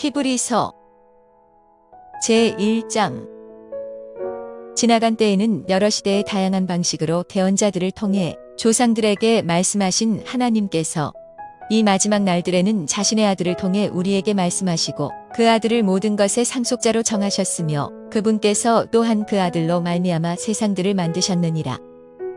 히브리서 제1장. 지나간 때에는 여러 시대의 다양한 방식으로 대언자들을 통해 조상들에게 말씀하신 하나님께서 이 마지막 날들에는 자신의 아들을 통해 우리에게 말씀하시고 그 아들을 모든 것의 상속자로 정하셨으며 그분께서 또한 그 아들로 말미암아 세상들을 만드셨느니라.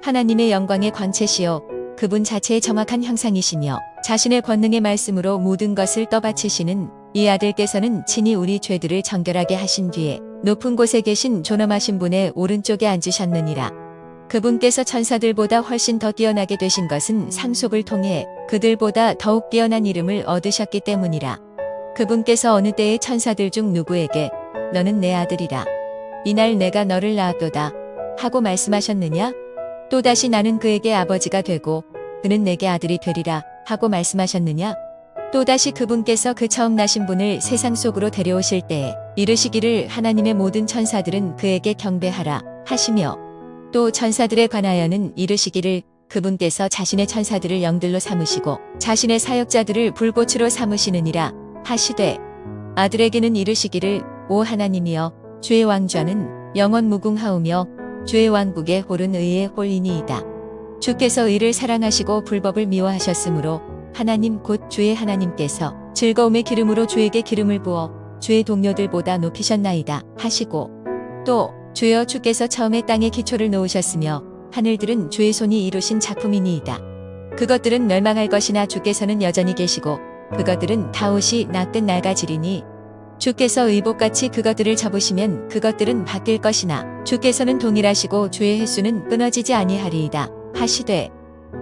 하나님의 영광의 광채시여 그분 자체의 정확한 형상이시며 자신의 권능의 말씀으로 모든 것을 떠받치시는 이 아들께서는 친히 우리 죄들을 정결하게 하신 뒤에 높은 곳에 계신 존엄하신 분의 오른쪽에 앉으셨느니라. 그분께서 천사들보다 훨씬 더 뛰어나게 되신 것은 상속을 통해 그들보다 더욱 뛰어난 이름을 얻으셨기 때문이라. 그분께서 어느 때에 천사들 중 누구에게 너는 내 아들이라 이날 내가 너를 낳았도다 하고 말씀하셨느냐? 또다시 나는 그에게 아버지가 되고 그는 내게 아들이 되리라 하고 말씀하셨느냐? 또다시 그분께서 그 처음 나신 분을 세상 속으로 데려오실 때에 이르시기를 하나님의 모든 천사들은 그에게 경배하라 하시며 또 천사들에 관하여는 이르시기를 그분께서 자신의 천사들을 영들로 삼으시고 자신의 사역자들을 불꽃으로 삼으시느니라 하시되 아들에게는 이르시기를 오 하나님이여 주의 왕좌는 영원 무궁하오며 주의 왕국의 홀은 의의 홀이니이다. 주께서 의를 사랑하시고 불법을 미워하셨으므로 하나님 곧 주의 하나님께서 즐거움의 기름으로 주에게 기름을 부어 주의 동료들보다 높이셨나이다 하시고 또 주여 주께서 처음에 땅에 기초를 놓으셨으며 하늘들은 주의 손이 이루신 작품이니이다. 그것들은 멸망할 것이나 주께서는 여전히 계시고 그것들은 다 옷이 낚듯 낡아지리니 주께서 의복같이 그것들을 접으시면 그것들은 바뀔 것이나 주께서는 동일하시고 주의 횟수는 끊어지지 아니하리이다 하시되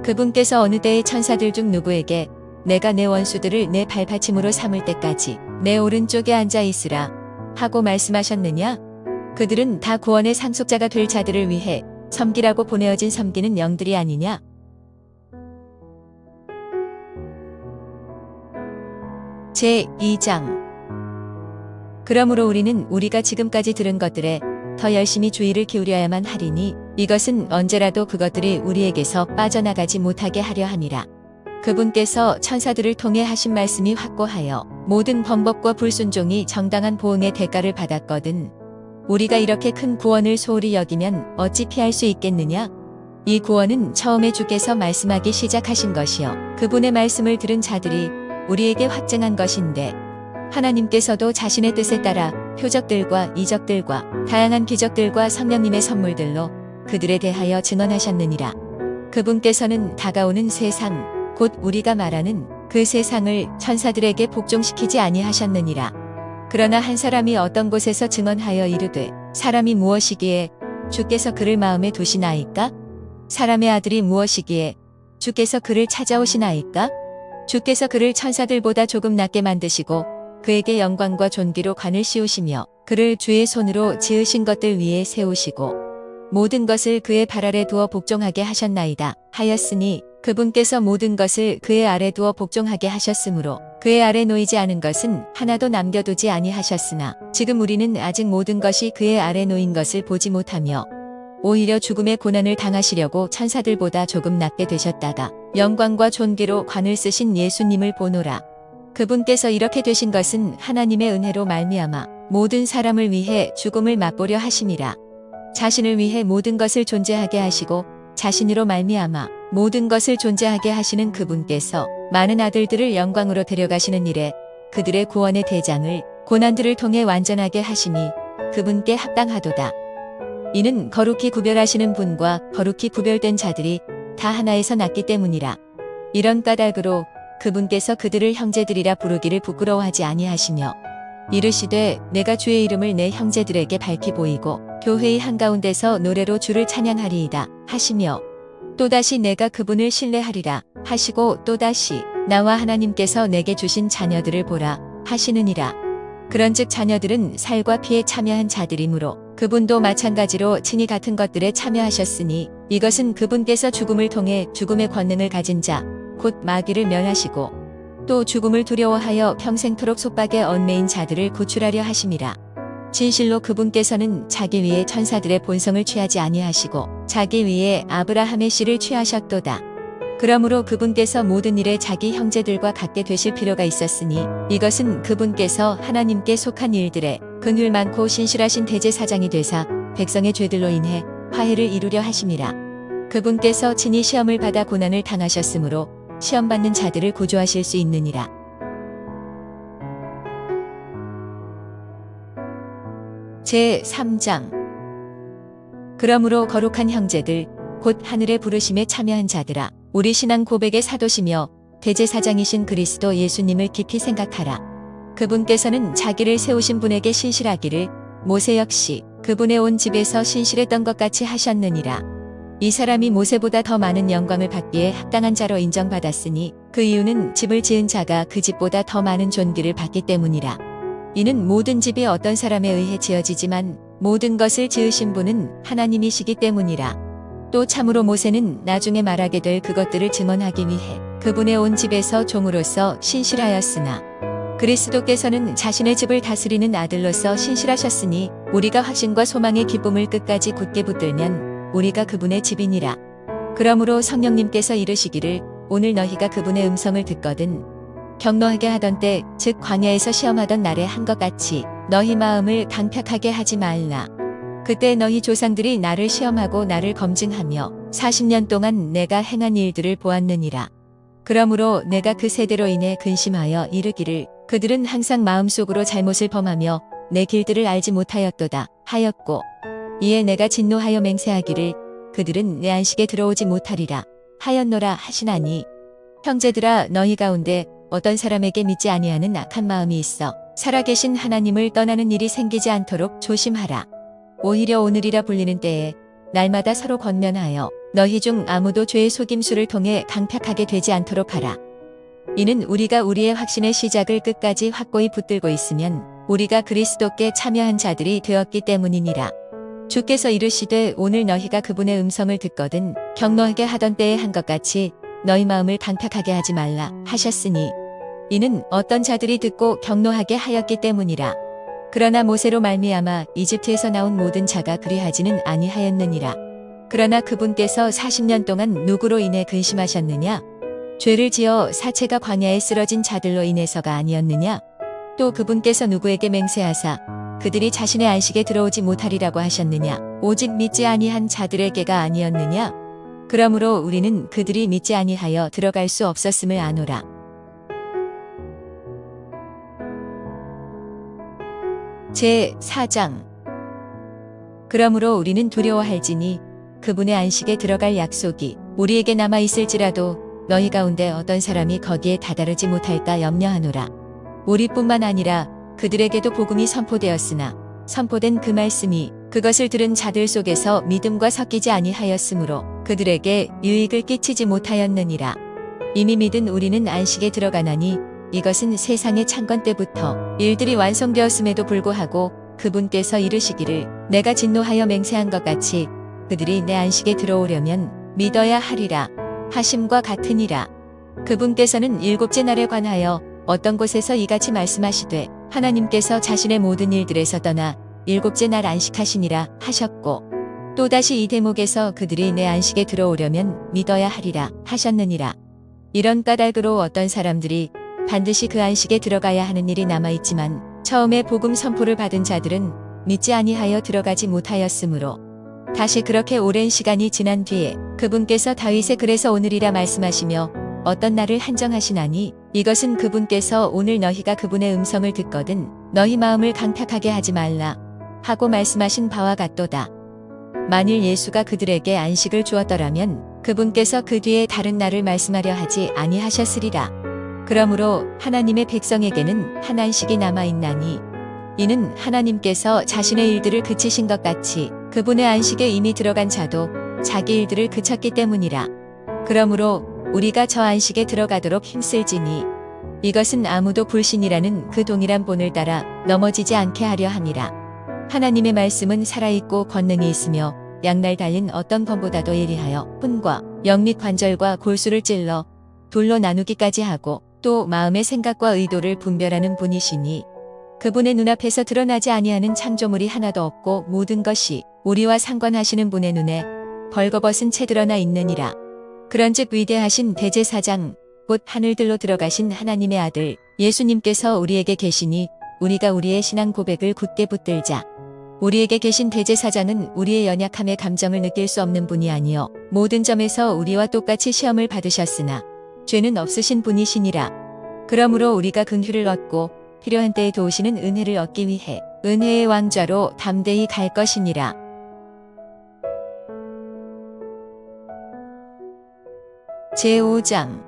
그분께서 어느 때에 천사들 중 누구에게 내가 내 원수들을 내 발받침으로 삼을 때까지 내 오른쪽에 앉아 있으라 하고 말씀하셨느냐? 그들은 다 구원의 상속자가 될 자들을 위해 섬기라고 보내어진 섬기는 영들이 아니냐? 제2장. 그러므로 우리는 우리가 지금까지 들은 것들에 더 열심히 주의를 기울여야만 하리니 이것은 언제라도 그것들이 우리에게서 빠져나가지 못하게 하려 함이라. 그분께서 천사들을 통해 하신 말씀이 확고하여 모든 범법과 불순종이 정당한 보응의 대가를 받았거든 우리가 이렇게 큰 구원을 소홀히 여기면 어찌 피할 수 있겠느냐? 이 구원은 처음에 주께서 말씀하기 시작하신 것이요 그분의 말씀을 들은 자들이 우리에게 확증한 것인데 하나님께서도 자신의 뜻에 따라 표적들과 이적들과 다양한 기적들과 성령님의 선물들로 그들에 대하여 증언하셨느니라. 그분께서는 다가오는 세상 곧 우리가 말하는 그 세상을 천사들에게 복종시키지 아니하셨느니라. 그러나 한 사람이 어떤 곳에서 증언하여 이르되 사람이 무엇이기에 주께서 그를 마음에 두시나이까? 사람의 아들이 무엇이기에 주께서 그를 찾아오시나이까? 주께서 그를 천사들보다 조금 낮게 만드시고 그에게 영광과 존귀로 관을 씌우시며 그를 주의 손으로 지으신 것들 위에 세우시고 모든 것을 그의 발 아래 두어 복종하게 하셨나이다 하였으니 그분께서 모든 것을 그의 아래 두어 복종하게 하셨으므로 그의 아래 놓이지 않은 것은 하나도 남겨두지 아니하셨으나 지금 우리는 아직 모든 것이 그의 아래 놓인 것을 보지 못하며 오히려 죽음의 고난을 당하시려고 천사들보다 조금 낮게 되셨다가 영광과 존귀로 관을 쓰신 예수님을 보노라. 그분께서 이렇게 되신 것은 하나님의 은혜로 말미암아 모든 사람을 위해 죽음을 맛보려 하심이라. 자신을 위해 모든 것을 존재하게 하시고 자신으로 말미암아 모든 것을 존재하게 하시는 그분께서 많은 아들들을 영광으로 데려가시는 일에 그들의 구원의 대장을 고난들을 통해 완전하게 하시니 그분께 합당하도다. 이는 거룩히 구별하시는 분과 거룩히 구별된 자들이 다 하나에서 났기 때문이라. 이런 까닭으로 그분께서 그들을 형제들이라 부르기를 부끄러워하지 아니하시며 이르시되 내가 주의 이름을 내 형제들에게 밝히 보이고 교회의 한가운데서 노래로 주를 찬양하리이다 하시며 또다시 내가 그분을 신뢰하리라 하시고 또다시 나와 하나님께서 내게 주신 자녀들을 보라 하시느니라. 그런즉 자녀들은 살과 피에 참여한 자들이므로 그분도 마찬가지로 친히 같은 것들에 참여하셨으니 이것은 그분께서 죽음을 통해 죽음의 권능을 가진 자 곧 마귀를 멸하시고 또 죽음을 두려워하여 평생토록 속박에 얽매인 자들을 구출하려 하심이라. 진실로 그분께서는 자기 위에 천사들의 본성을 취하지 아니하시고 자기 위에 아브라함의 씨를 취하셨도다. 그러므로 그분께서 모든 일에 자기 형제들과 같게 되실 필요가 있었으니 이것은 그분께서 하나님께 속한 일들에 긍휼 많고 신실하신 대제사장이 되사 백성의 죄들로 인해 화해를 이루려 하심이라. 그분께서 친히 시험을 받아 고난을 당하셨으므로 시험받는 자들을 구조하실 수 있느니라. 제3장. 그러므로 거룩한 형제들 곧 하늘의 부르심에 참여한 자들아, 우리 신앙 고백의 사도시며 대제사장이신 그리스도 예수님을 깊이 생각하라. 그분께서는 자기를 세우신 분에게 신실하기를 모세 역시 그분의 온 집에서 신실했던 것 같이 하셨느니라. 이 사람이 모세보다 더 많은 영광을 받기에 합당한 자로 인정받았으니 그 이유는 집을 지은 자가 그 집보다 더 많은 존귀를 받기 때문이라. 이는 모든 집이 어떤 사람에 의해 지어지지만 모든 것을 지으신 분은 하나님이시기 때문이라. 또 참으로 모세는 나중에 말하게 될 그것들을 증언하기 위해 그분의 온 집에서 종으로서 신실하였으나 그리스도께서는 자신의 집을 다스리는 아들로서 신실하셨으니 우리가 확신과 소망의 기쁨을 끝까지 굳게 붙들면 우리가 그분의 집이니라. 그러므로 성령님께서 이르시기를 오늘 너희가 그분의 음성을 듣거든 경노하게 하던 때 즉 광야에서 시험하던 날에 한 것 같이 너희 마음을 강팍하게 하지 말라. 그때 너희 조상들이 나를 시험하고 나를 검증하며 40년 동안 내가 행한 일들을 보았느니라. 그러므로 내가 그 세대로 인해 근심하여 이르기를 그들은 항상 마음속으로 잘못을 범하며 내 길들을 알지 못하였도다 하였고, 이에 내가 진노하여 맹세하기를 그들은 내 안식에 들어오지 못하리라 하였노라 하시나니, 형제들아 너희 가운데 어떤 사람에게 믿지 아니하는 악한 마음이 있어 살아계신 하나님을 떠나는 일이 생기지 않도록 조심하라. 오히려 오늘이라 불리는 때에 날마다 서로 권면하여 너희 중 아무도 죄의 속임수를 통해 강팍하게 되지 않도록 하라. 이는 우리가 우리의 확신의 시작을 끝까지 확고히 붙들고 있으면 우리가 그리스도께 참여한 자들이 되었기 때문이니라. 주께서 이르시되 오늘 너희가 그분의 음성을 듣거든 경노하게 하던 때에 한 것 같이 너희 마음을 강팍하게 하지 말라 하셨으니, 이는 어떤 자들이 듣고 경노하게 하였기 때문이라. 그러나 모세로 말미암아 이집트에서 나온 모든 자가 그리하지는 아니하였느니라. 그러나 그분께서 40년 동안 누구로 인해 근심하셨느냐? 죄를 지어 사체가 광야에 쓰러진 자들로 인해서가 아니었느냐? 또 그분께서 누구에게 맹세하사 그들이 자신의 안식에 들어오지 못하리라고 하셨느냐? 오직 믿지 아니한 자들에게가 아니었느냐? 그러므로 우리는 그들이 믿지 아니하여 들어갈 수 없었음을 아노라. 제4장. 그러므로 우리는 두려워할지니 그분의 안식에 들어갈 약속이 우리에게 남아있을지라도 너희 가운데 어떤 사람이 거기에 다다르지 못할까 염려하노라. 우리뿐만 아니라 그들에게도 복음이 선포되었으나 선포된 그 말씀이 그것을 들은 자들 속에서 믿음과 섞이지 아니하였으므로 그들에게 유익을 끼치지 못하였느니라. 이미 믿은 우리는 안식에 들어가나니 이것은 세상의 창건 때부터 일들이 완성되었음에도 불구하고 그분께서 이르시기를 내가 진노하여 맹세한 것 같이 그들이 내 안식에 들어오려면 믿어야 하리라 하심과 같으니라. 그분께서는 일곱째 날에 관하여 어떤 곳에서 이같이 말씀하시되 하나님께서 자신의 모든 일들에서 떠나 일곱째 날 안식하시니라 하셨고, 또다시 이 대목에서 그들이 내 안식에 들어오려면 믿어야 하리라 하셨느니라. 이런 까닭으로 어떤 사람들이 반드시 그 안식에 들어가야 하는 일이 남아있지만 처음에 복음 선포를 받은 자들은 믿지 아니하여 들어가지 못하였으므로 다시 그렇게 오랜 시간이 지난 뒤에 그분께서 다윗의 글에서 오늘이라 말씀하시며 어떤 날을 한정하시나니 이것은 그분께서 오늘 너희가 그분의 음성을 듣거든 너희 마음을 강팍하게 하지 말라 하고 말씀하신 바와 같도다. 만일 예수가 그들에게 안식을 주었더라면 그분께서 그 뒤에 다른 날을 말씀하려 하지 아니하셨으리라. 그러므로 하나님의 백성에게는 한 안식이 남아있나니 이는 하나님께서 자신의 일들을 그치신 것 같이 그분의 안식에 이미 들어간 자도 자기 일들을 그쳤기 때문이라. 그러므로 우리가 저 안식에 들어가도록 힘쓸지니 이것은 아무도 불신이라는 그 동일한 본을 따라 넘어지지 않게 하려 함이라. 하나님의 말씀은 살아있고 권능이 있으며 양날 달린 어떤 검보다도 예리하여 혼과 영 및 관절과 골수를 찔러 돌로 나누기까지 하고 또 마음의 생각과 의도를 분별하는 분이시니 그분의 눈앞에서 드러나지 아니하는 창조물이 하나도 없고 모든 것이 우리와 상관하시는 분의 눈에 벌거벗은 채 드러나 있느니라. 그런즉 위대하신 대제사장 곧 하늘들로 들어가신 하나님의 아들 예수님께서 우리에게 계시니 우리가 우리의 신앙 고백을 굳게 붙들자. 우리에게 계신 대제사장은 우리의 연약함의 감정을 느낄 수 없는 분이 아니요 모든 점에서 우리와 똑같이 시험을 받으셨으나 죄는 없으신 분이시니라. 그러므로 우리가 긍휼을 얻고 필요한 때에 도우시는 은혜를 얻기 위해 은혜의 왕좌로 담대히 갈 것이니라. 제5장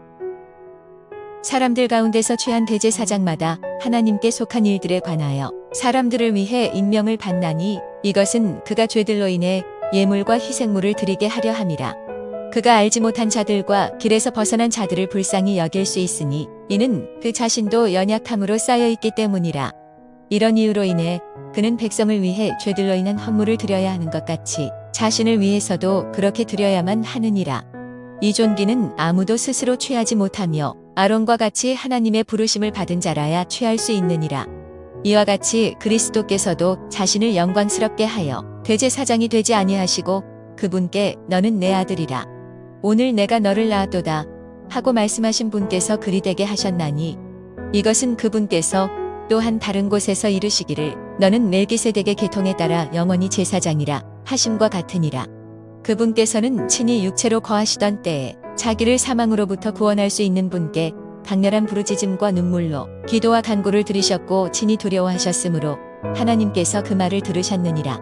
사람들 가운데서 취한 대제사장마다 하나님께 속한 일들에 관하여 사람들을 위해 임명을 받나니 이것은 그가 죄들로 인해 예물과 희생물을 드리게 하려 함이라. 그가 알지 못한 자들과 길에서 벗어난 자들을 불쌍히 여길 수 있으니 이는 그 자신도 연약함으로 쌓여 있기 때문이라. 이런 이유로 인해 그는 백성을 위해 죄들로 인한 헌물을 드려야 하는 것 같이 자신을 위해서도 그렇게 드려야만 하느니라. 이 존귀는 아무도 스스로 취하지 못하며 아론과 같이 하나님의 부르심을 받은 자라야 취할 수 있느니라. 이와 같이 그리스도께서도 자신을 영광스럽게 하여 대제사장이 되지 아니하시고 그분께 너는 내 아들이라. 오늘 내가 너를 낳았도다 하고 말씀하신 분께서 그리 되게 하셨나니 이것은 그분께서 또한 다른 곳에서 이르시기를 너는 멜기세덱의 계통에 따라 영원히 제사장이라 하심과 같으니라. 그분께서는 친히 육체로 거하시던 때에 자기를 사망으로부터 구원할 수 있는 분께 강렬한 부르짖음과 눈물로 기도와 간구를 들으셨고 친히 두려워하셨으므로 하나님께서 그 말을 들으셨느니라.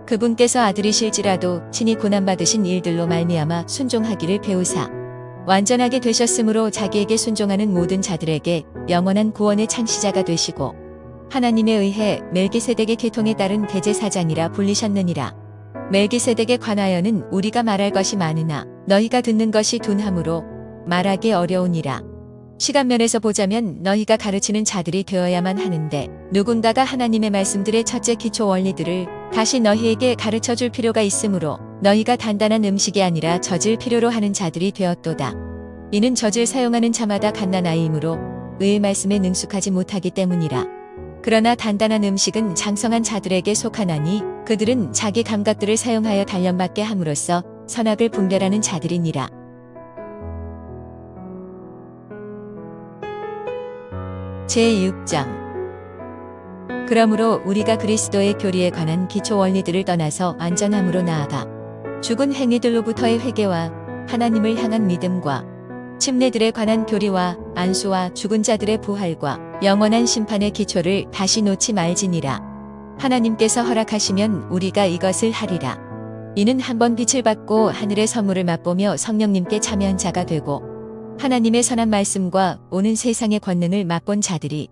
그분께서 아들이실지라도 친히 고난받으신 일들로 말미암아 순종하기를 배우사 완전하게 되셨으므로 자기에게 순종하는 모든 자들에게 영원한 구원의 창시자가 되시고 하나님에 의해 멜기세덱의 계통에 따른 대제사장이라 불리셨느니라. 멜기세덱에 관하여는 우리가 말할 것이 많으나 너희가 듣는 것이 둔하므로 말하기 어려우니라. 시간면에서 보자면 너희가 가르치는 자들이 되어야만 하는데 누군가가 하나님의 말씀들의 첫째 기초 원리들을 다시 너희에게 가르쳐 줄 필요가 있으므로 너희가 단단한 음식이 아니라 젖을 필요로 하는 자들이 되었도다. 이는 젖을 사용하는 자마다 갓난아이이므로 의의 말씀에 능숙하지 못하기 때문이라. 그러나 단단한 음식은 장성한 자들에게 속하나니 그들은 자기 감각들을 사용하여 단련받게 함으로써 선악을 분별하는 자들이니라. 제6장 그러므로 우리가 그리스도의 교리에 관한 기초 원리들을 떠나서 안전함으로 나아가 죽은 행위들로부터의 회개와 하나님을 향한 믿음과 침례들에 관한 교리와 안수와 죽은 자들의 부활과 영원한 심판의 기초를 다시 놓지 말지니라. 하나님께서 허락하시면 우리가 이것을 하리라. 이는 한번 빛을 받고 하늘의 선물을 맛보며 성령님께 참여한 자가 되고 하나님의 선한 말씀과 오는 세상의 권능을 맛본 자들이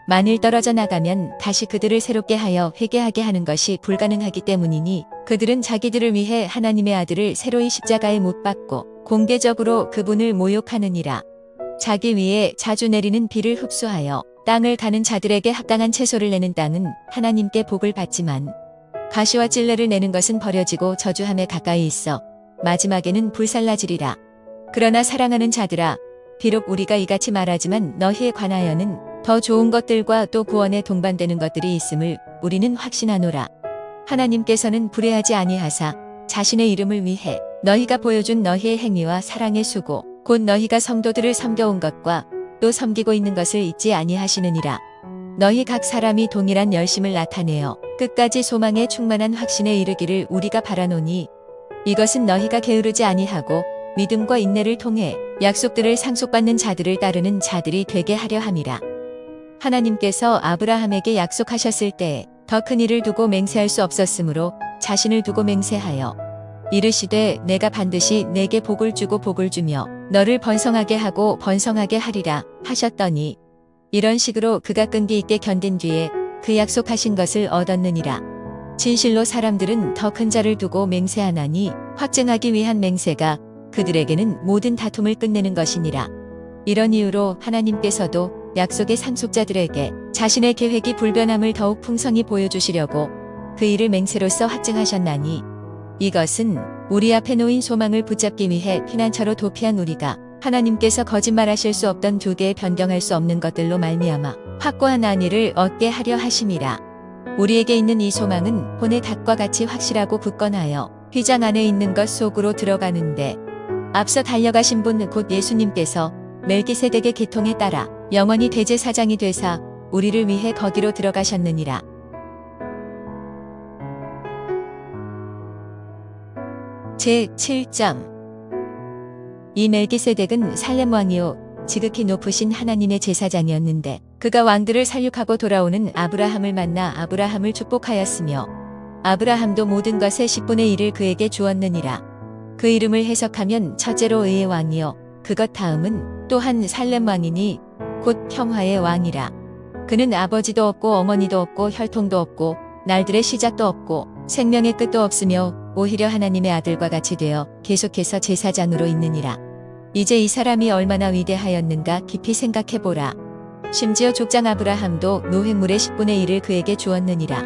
만일 떨어져 나가면 다시 그들을 새롭게 하여 회개하게 하는 것이 불가능하기 때문이니 그들은 자기들을 위해 하나님의 아들을 새로이 십자가에 못 박고 공개적으로 그분을 모욕하느니라. 자기 위에 자주 내리는 비를 흡수하여 땅을 가는 자들에게 합당한 채소를 내는 땅은 하나님께 복을 받지만 가시와 찔레를 내는 것은 버려지고 저주함에 가까이 있어 마지막에는 불살라지리라. 그러나 사랑하는 자들아 비록 우리가 이같이 말하지만 너희에 관하여는 더 좋은 것들과 또 구원에 동반되는 것들이 있음을 우리는 확신하노라. 하나님께서는 불의하지 아니하사 자신의 이름을 위해 너희가 보여준 너희의 행위와 사랑의 수고 곧 너희가 성도들을 섬겨온 것과 또 섬기고 있는 것을 잊지 아니하시느니라. 너희 각 사람이 동일한 열심을 나타내어 끝까지 소망의 충만한 확신에 이르기를 우리가 바라노니 이것은 너희가 게으르지 아니하고 믿음과 인내를 통해 약속들을 상속받는 자들을 따르는 자들이 되게 하려 함이라. 하나님께서 아브라함에게 약속하셨을 때에 더 큰 일을 두고 맹세할 수 없었으므로 자신을 두고 맹세하여 이르시되 내가 반드시 내게 복을 주고 복을 주며 너를 번성하게 하고 번성하게 하리라 하셨더니 이런 식으로 그가 끈기 있게 견딘 뒤에 그 약속하신 것을 얻었느니라. 진실로 사람들은 더 큰 자를 두고 맹세하나니 확증하기 위한 맹세가 그들에게는 모든 다툼을 끝내는 것이니라. 이런 이유로 하나님께서도 약속의 상속자들에게 자신의 계획이 불변함을 더욱 풍성히 보여주시려고 그 일을 맹세로서 확증하셨나니 이것은 우리 앞에 놓인 소망을 붙잡기 위해 피난처로 도피한 우리가 하나님께서 거짓말하실 수 없던 두 개의 변경할 수 없는 것들로 말미암아 확고한 안위를 얻게 하려 하심이라. 우리에게 있는 이 소망은 혼의 닭과 같이 확실하고 굳건하여 휘장 안에 있는 것 속으로 들어가는데 앞서 달려가신 분 곧 예수님께서 멜기세덱의 계통에 따라 영원히 대제사장이 되사 우리를 위해 거기로 들어가셨느니라. 제7장 이 멜기세덱은 살렘 왕이요 지극히 높으신 하나님의 제사장이었는데 그가 왕들을 살육하고 돌아오는 아브라함을 만나 아브라함을 축복하였으며 아브라함도 모든 것의 10분의 1을 그에게 주었느니라. 그 이름을 해석하면 첫째로 의의 왕이요 그것 다음은 또한 살렘 왕이니 곧 평화의 왕이라. 그는 아버지도 없고 어머니도 없고 혈통도 없고 날들의 시작도 없고 생명의 끝도 없으며 오히려 하나님의 아들과 같이 되어 계속해서 제사장으로 있느니라. 이제 이 사람이 얼마나 위대하였는가 깊이 생각해보라. 심지어 족장 아브라함도 노획물의 10분의 1을 그에게 주었느니라.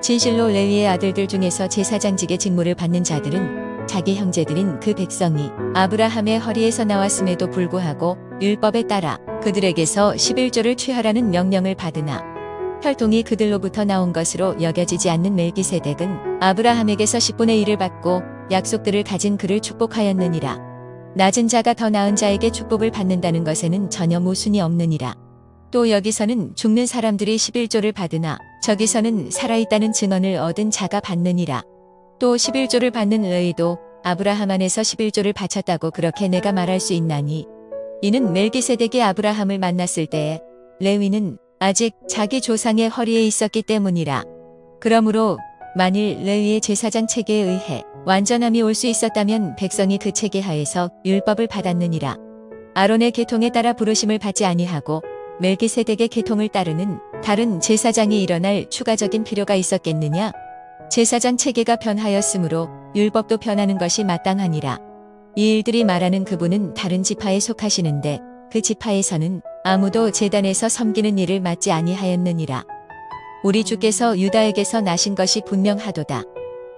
진실로 레위의 아들들 중에서 제사장직의 직무를 받는 자들은 자기 형제들인 그 백성이 아브라함의 허리에서 나왔음에도 불구하고 율법에 따라 그들에게서 11조를 취하라는 명령을 받으나 혈통이 그들로부터 나온 것으로 여겨지지 않는 멜기세덱은 아브라함에게서 10분의 1을 받고 약속들을 가진 그를 축복하였느니라. 낮은 자가 더 나은 자에게 축복을 받는다는 것에는 전혀 모순이 없느니라. 또 여기서는 죽는 사람들이 11조를 받으나 저기서는 살아있다는 증언을 얻은 자가 받느니라. 또 11조를 받는 레위도 아브라함 안에서 11조를 바쳤다고 그렇게 내가 말할 수 있나니 이는 멜기세덱이 아브라함을 만났을 때에 레위는 아직 자기 조상의 허리에 있었기 때문이라. 그러므로 만일 레위의 제사장 체계에 의해 완전함이 올 수 있었다면 백성이 그 체계 하에서 율법을 받았느니라. 아론의 계통에 따라 부르심을 받지 아니하고 멜기세덱의 계통을 따르는 다른 제사장이 일어날 추가적인 필요가 있었겠느냐? 제사장 체계가 변하였으므로 율법도 변하는 것이 마땅하니라. 이 일들이 말하는 그분은 다른 지파에 속하시는데 그 지파에서는 아무도 제단에서 섬기는 일을 맡지 아니하였느니라. 우리 주께서 유다에게서 나신 것이 분명하도다.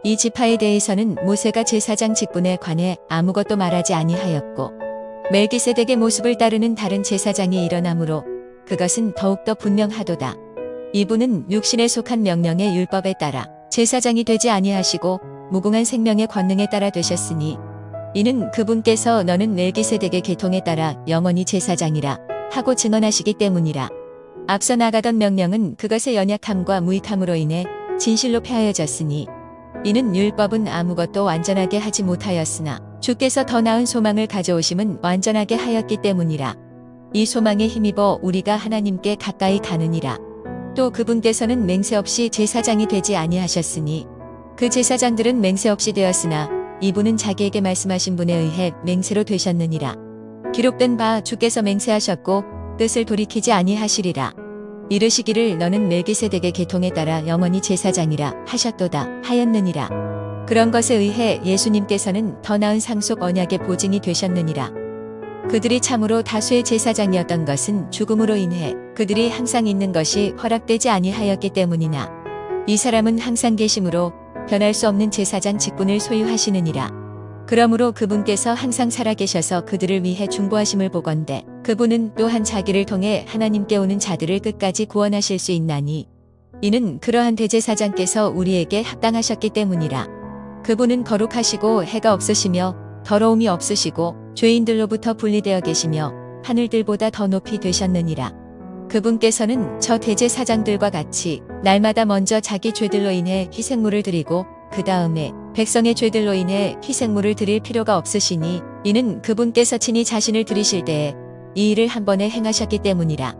이 지파에 대해서는 모세가 제사장 직분에 관해 아무것도 말하지 아니하였고 멜기세덱의 모습을 따르는 다른 제사장이 일어나므로 그것은 더욱더 분명하도다. 이분은 육신에 속한 명령의 율법에 따라 제사장이 되지 아니하시고 무궁한 생명의 권능에 따라 되셨으니 이는 그분께서 너는 멜기세덱의 계통에 따라 영원히 제사장이라 하고 증언하시기 때문이라. 앞서 나가던 명령은 그것의 연약함과 무익함으로 인해 진실로 폐하여졌으니 이는 율법은 아무것도 완전하게 하지 못하였으나 주께서 더 나은 소망을 가져오심은 완전하게 하였기 때문이라. 이 소망에 힘입어 우리가 하나님께 가까이 가느니라. 또 그분께서는 맹세 없이 제사장이 되지 아니하셨으니 그 제사장들은 맹세 없이 되었으나 이분은 자기에게 말씀하신 분에 의해 맹세로 되셨느니라. 기록된 바 주께서 맹세하셨고 뜻을 돌이키지 아니하시리라. 이르시기를 너는 멜기세덱의 계통에 따라 영원히 제사장이라 하셨도다 하였느니라. 그런 것에 의해 예수님께서는 더 나은 상속 언약의 보증이 되셨느니라. 그들이 참으로 다수의 제사장이었던 것은 죽음으로 인해 그들이 항상 있는 것이 허락되지 아니하였기 때문이나 이 사람은 항상 계심으로 변할 수 없는 제사장 직분을 소유하시느니라. 그러므로 그분께서 항상 살아계셔서 그들을 위해 중보하심을 보건대 그분은 또한 자기를 통해 하나님께 오는 자들을 끝까지 구원하실 수 있나니 이는 그러한 대제사장께서 우리에게 합당하셨기 때문이라. 그분은 거룩하시고 해가 없으시며 더러움이 없으시고 죄인들로부터 분리되어 계시며 하늘들보다 더 높이 되셨느니라. 그분께서는 저 대제사장들과 같이 날마다 먼저 자기 죄들로 인해 희생물을 드리고 그 다음에 백성의 죄들로 인해 희생물을 드릴 필요가 없으시니 이는 그분께서 친히 자신을 드리실 때에 이 일을 한 번에 행하셨기 때문이라.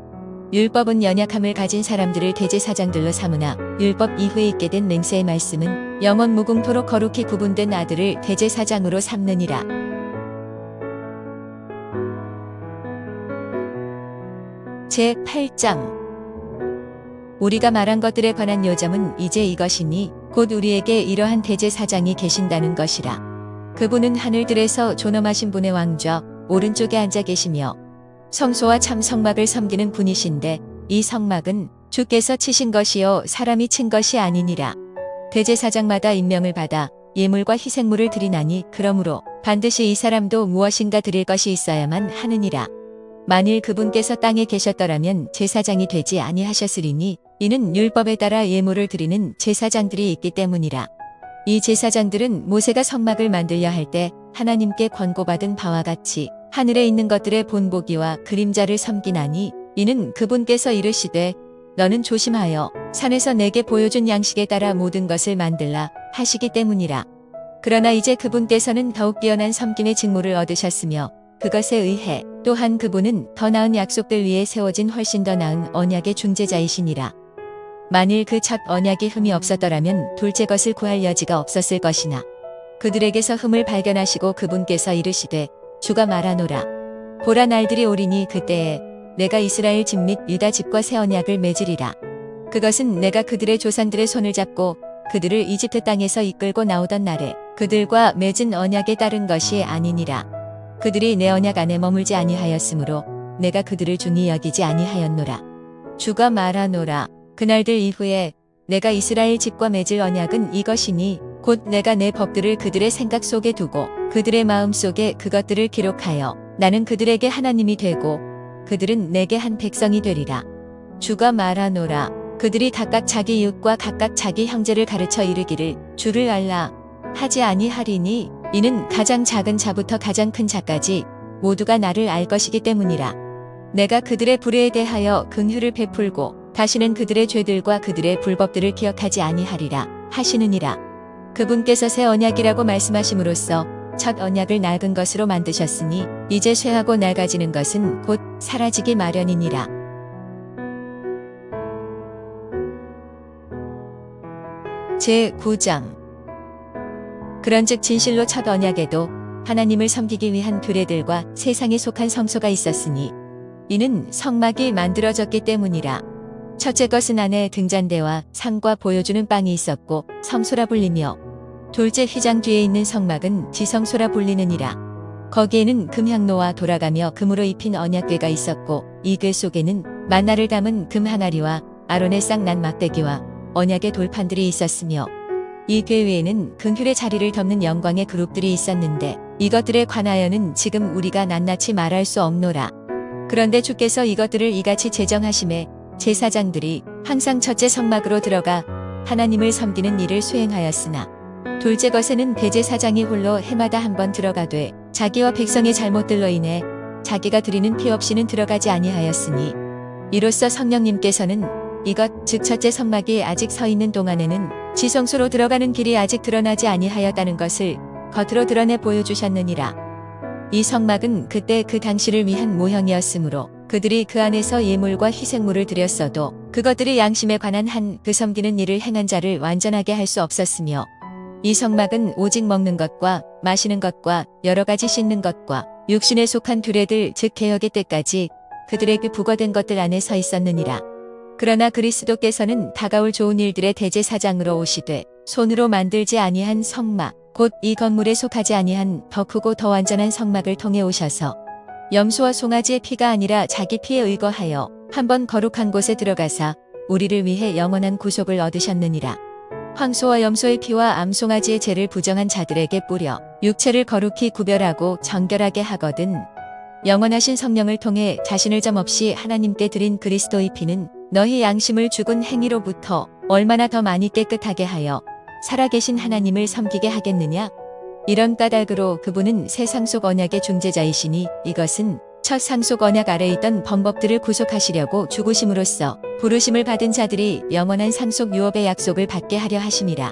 율법은 연약함을 가진 사람들을 대제사장들로 삼으나 율법 이후에 있게 된 맹세의 말씀은 영원 무궁토록 거룩히 구분된 아들을 대제사장으로 삼느니라. 제8장 우리가 말한 것들에 관한 요점은 이제 이것이니 곧 우리에게 이러한 대제사장이 계신다는 것이라. 그분은 하늘들에서 존엄하신 분의 왕좌 오른쪽에 앉아 계시며 성소와 참 성막을 섬기는 분이신데 이 성막은 주께서 치신 것이요 사람이 친 것이 아니니라. 대제사장마다 임명을 받아 예물과 희생물을 드리나니 그러므로 반드시 이 사람도 무엇인가 드릴 것이 있어야만 하느니라. 만일 그분께서 땅에 계셨더라면 제사장이 되지 아니하셨으리니 이는 율법에 따라 예물을 드리는 제사장들이 있기 때문이라. 이 제사장들은 모세가 성막을 만들려 할 때 하나님께 권고받은 바와 같이 하늘에 있는 것들의 본보기와 그림자를 섬기나니 이는 그분께서 이르시되 너는 조심하여 산에서 내게 보여준 양식에 따라 모든 것을 만들라 하시기 때문이라. 그러나 이제 그분께서는 더욱 뛰어난 섬김의 직무를 얻으셨으며 그것에 의해 또한 그분은 더 나은 약속들 위에 세워진 훨씬 더 나은 언약의 중재자이시니라. 만일 그 첫 언약이 흠이 없었더라면 둘째 것을 구할 여지가 없었을 것이나 그들에게서 흠을 발견하시고 그분께서 이르시되 주가 말하노라. 보라 날들이 오리니 그때에 내가 이스라엘 집 및 유다 집과 새 언약을 맺으리라. 그것은 내가 그들의 조상들의 손을 잡고 그들을 이집트 땅에서 이끌고 나오던 날에 그들과 맺은 언약에 따른 것이 아니니라. 그들이 내 언약 안에 머물지 아니하였으므로 내가 그들을 중히 여기지 아니하였노라. 주가 말하노라. 그날들 이후에 내가 이스라엘 집과 맺을 언약은 이것이니 곧 내가 내 법들을 그들의 생각 속에 두고 그들의 마음 속에 그것들을 기록하여 나는 그들에게 하나님이 되고 그들은 내게 한 백성이 되리라. 주가 말하노라. 그들이 각각 자기 이웃과 각각 자기 형제를 가르쳐 이르기를 주를 알라 하지 아니하리니 이는 가장 작은 자부터 가장 큰 자까지 모두가 나를 알 것이기 때문이라. 내가 그들의 불의에 대하여 긍휼을 베풀고 다시는 그들의 죄들과 그들의 불법들을 기억하지 아니하리라 하시느니라. 그분께서 새 언약이라고 말씀하심으로써 첫 언약을 낡은 것으로 만드셨으니 이제 쇠하고 낡아지는 것은 곧 사라지기 마련이니라. 제9장. 그런즉 진실로 첫 언약에도 하나님을 섬기기 위한 규례들과 세상에 속한 성소가 있었으니 이는 성막이 만들어졌기 때문이라. 첫째 것은 안에 등잔대와 상과 보여주는 빵이 있었고 성소라 불리며 둘째 휘장 뒤에 있는 성막은 지성소라 불리느니라. 거기에는 금향로와 돌아가며 금으로 입힌 언약궤가 있었고 이 궤 속에는 만나를 담은 금 항아리와 아론의 쌍난 막대기와 언약의 돌판들이 있었으며 이 궤 위에는 긍휼의 자리를 덮는 영광의 그룹들이 있었는데 이것들에 관하여는 지금 우리가 낱낱이 말할 수 없노라. 그런데 주께서 이것들을 이같이 제정하심에 제사장들이 항상 첫째 성막으로 들어가 하나님을 섬기는 일을 수행하였으나 둘째 것에는 대제사장이 홀로 해마다 한 번 들어가되 자기와 백성의 잘못들로 인해 자기가 드리는 피 없이는 들어가지 아니하였으니 이로써 성령님께서는 이것 즉 첫째 성막이 아직 서 있는 동안에는 지성소로 들어가는 길이 아직 드러나지 아니하였다는 것을 겉으로 드러내 보여주셨느니라. 이 성막은 그때 그 당시를 위한 모형이었으므로 그들이 그 안에서 예물과 희생물을 드렸어도 그것들이 양심에 관한 한 그 섬기는 일을 행한 자를 완전하게 할 수 없었으며 이 성막은 오직 먹는 것과 마시는 것과 여러 가지 씻는 것과 육신에 속한 규례들 즉 개혁의 때까지 그들의 그 부과된 것들 안에 서 있었느니라. 그러나 그리스도께서는 다가올 좋은 일들의 대제사장으로 오시되 손으로 만들지 아니한 성막 곧 이 건물에 속하지 아니한 더 크고 더 완전한 성막을 통해 오셔서 염소와 송아지의 피가 아니라 자기 피에 의거하여 한번 거룩한 곳에 들어가사 우리를 위해 영원한 구속을 얻으셨느니라. 황소와 염소의 피와 암송아지의 죄를 부정한 자들에게 뿌려 육체를 거룩히 구별하고 정결하게 하거든 영원하신 성령을 통해 자신을 점없이 하나님께 드린 그리스도의 피는 너희 양심을 죽은 행위로부터 얼마나 더 많이 깨끗하게 하여 살아계신 하나님을 섬기게 하겠느냐? 이런 까닭으로 그분은 새 상속 언약의 중재자이시니 이것은 첫 상속 언약 아래 있던 범법들을 구속하시려고 죽으심으로써 부르심을 받은 자들이 영원한 상속 유업의 약속을 받게 하려 하심이라.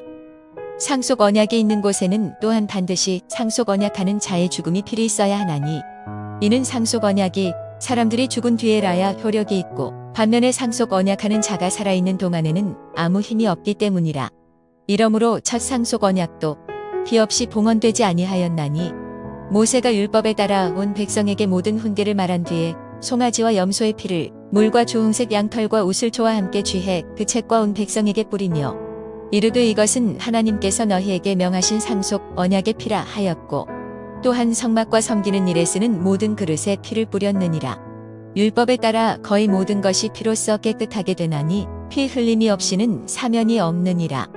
상속 언약이 있는 곳에는 또한 반드시 상속 언약하는 자의 죽음이 필히 있어야 하나니 이는 상속 언약이 사람들이 죽은 뒤에라야 효력이 있고 반면에 상속 언약하는 자가 살아있는 동안에는 아무 힘이 없기 때문이라. 이러므로 첫 상속 언약도 피 없이 봉헌되지 아니하였나니 모세가 율법에 따라 온 백성에게 모든 훈계를 말한 뒤에 송아지와 염소의 피를 물과 주홍색 양털과 우슬초와 함께 쥐해 그 책과 온 백성에게 뿌리며 이르되 이것은 하나님께서 너희에게 명하신 상속 언약의 피라 하였고 또한 성막과 섬기는 일에 쓰는 모든 그릇에 피를 뿌렸느니라. 율법에 따라 거의 모든 것이 피로써 깨끗하게 되나니 피 흘림이 없이는 사면이 없느니라.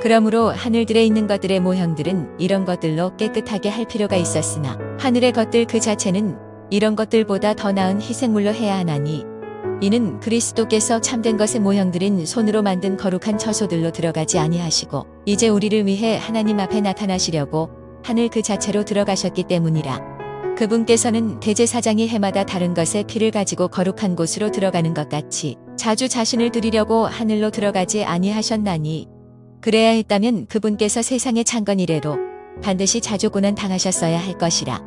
그러므로 하늘들에 있는 것들의 모형들은 이런 것들로 깨끗하게 할 필요가 있었으나 하늘의 것들 그 자체는 이런 것들보다 더 나은 희생물로 해야 하나니 이는 그리스도께서 참된 것의 모형들인 손으로 만든 거룩한 처소들로 들어가지 아니하시고 이제 우리를 위해 하나님 앞에 나타나시려고 하늘 그 자체로 들어가셨기 때문이라. 그분께서는 대제사장이 해마다 다른 것의 피를 가지고 거룩한 곳으로 들어가는 것 같이 자주 자신을 드리려고 하늘로 들어가지 아니하셨나니, 그래야 했다면 그분께서 세상의 창건 이래로 반드시 자주 고난 당하셨어야 할 것이라.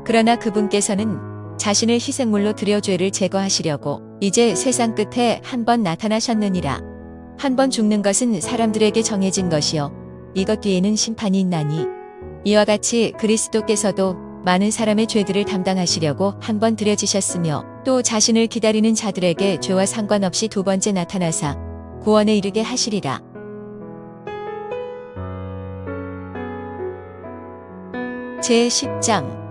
그러나 그분께서는 자신을 희생물로 드려 죄를 제거하시려고 이제 세상 끝에 한 번 나타나셨느니라. 한 번 죽는 것은 사람들에게 정해진 것이요 이것 뒤에는 심판이 있나니, 이와 같이 그리스도께서도 많은 사람의 죄들을 담당하시려고 한 번 드려지셨으며, 또 자신을 기다리는 자들에게 죄와 상관없이 두 번째 나타나사 구원에 이르게 하시리라. 제10장.